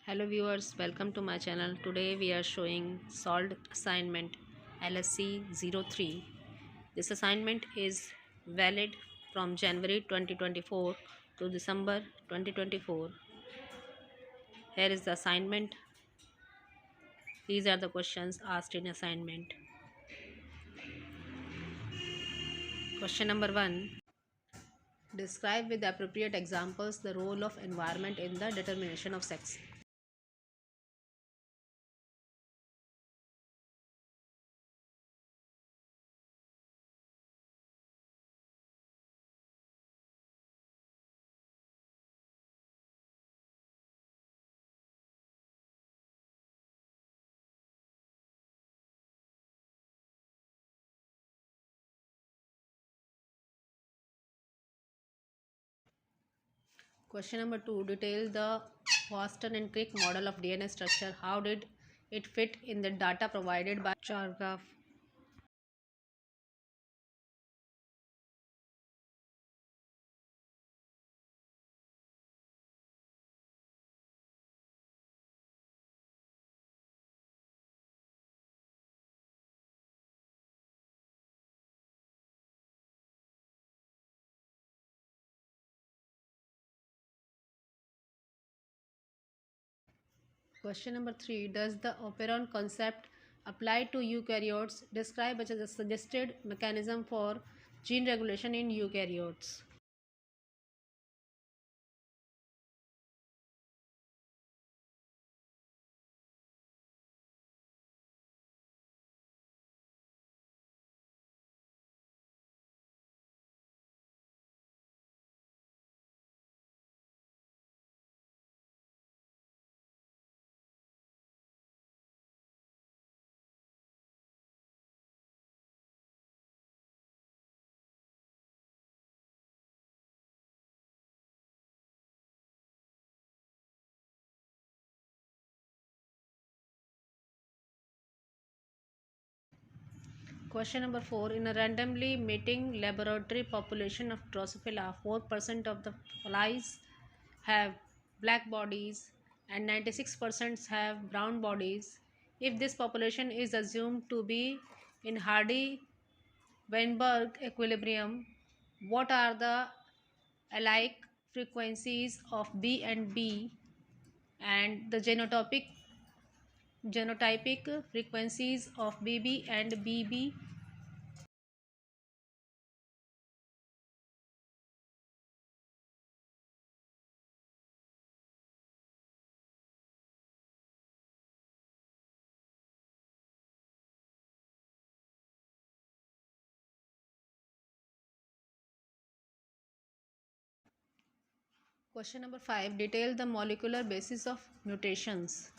Hello viewers, welcome to my channel. Today we are showing solved assignment LSE-03. This assignment is valid from January 2024 to December 2024. Here is the assignment. These are the questions asked in assignment. Question number 1. Describe with appropriate examples the role of environment in the determination of sex. Question number 2. Detail the Boston and Crick model of DNA structure. How did it fit in the data provided by Chargaff? Question number 3. Does the operon concept apply to eukaryotes? Describe a suggested mechanism for gene regulation in eukaryotes. Question number 4. In a randomly mating laboratory population of Drosophila, 4% of the flies have black bodies and 96% have brown bodies. If this population is assumed to be in Hardy-Weinberg equilibrium, what are the alike frequencies of B and B and the genotypic frequencies of BB and BB? Question number 5. Detail the molecular basis of mutations.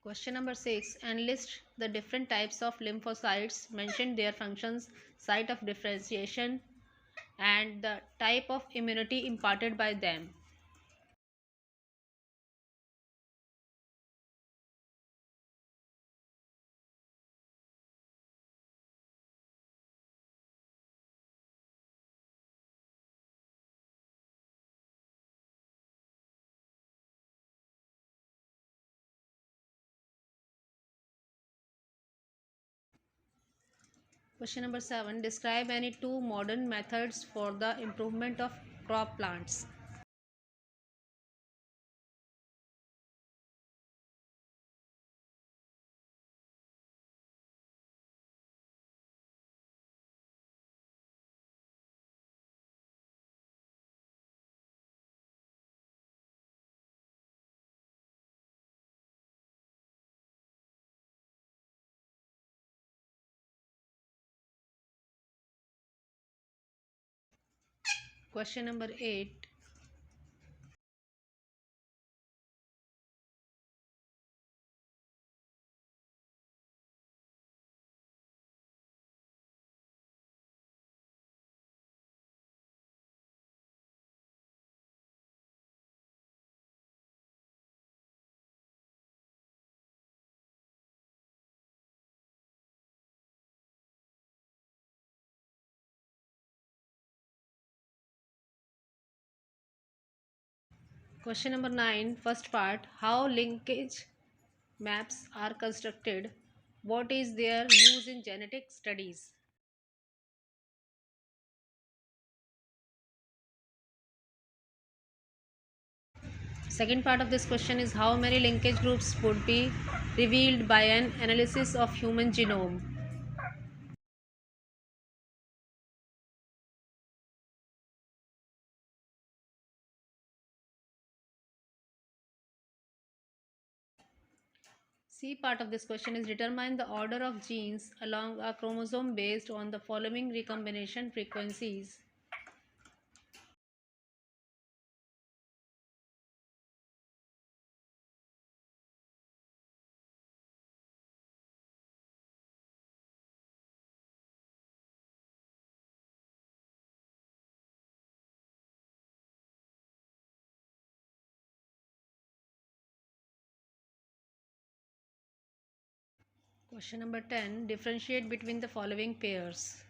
Question number 6. Enlist the different types of lymphocytes, mention their functions, site of differentiation, and the type of immunity imparted by them. Question number 7. Describe any two modern methods for the improvement of crop plants. Question number 8. Question number 9. First part. How linkage maps are constructed? What is their use in genetic studies? Second part of this question is how many linkage groups would be revealed by an analysis of human genome? C part of this question is determine the order of genes along a chromosome based on the following recombination frequencies. Question number 10. Differentiate between the following pairs.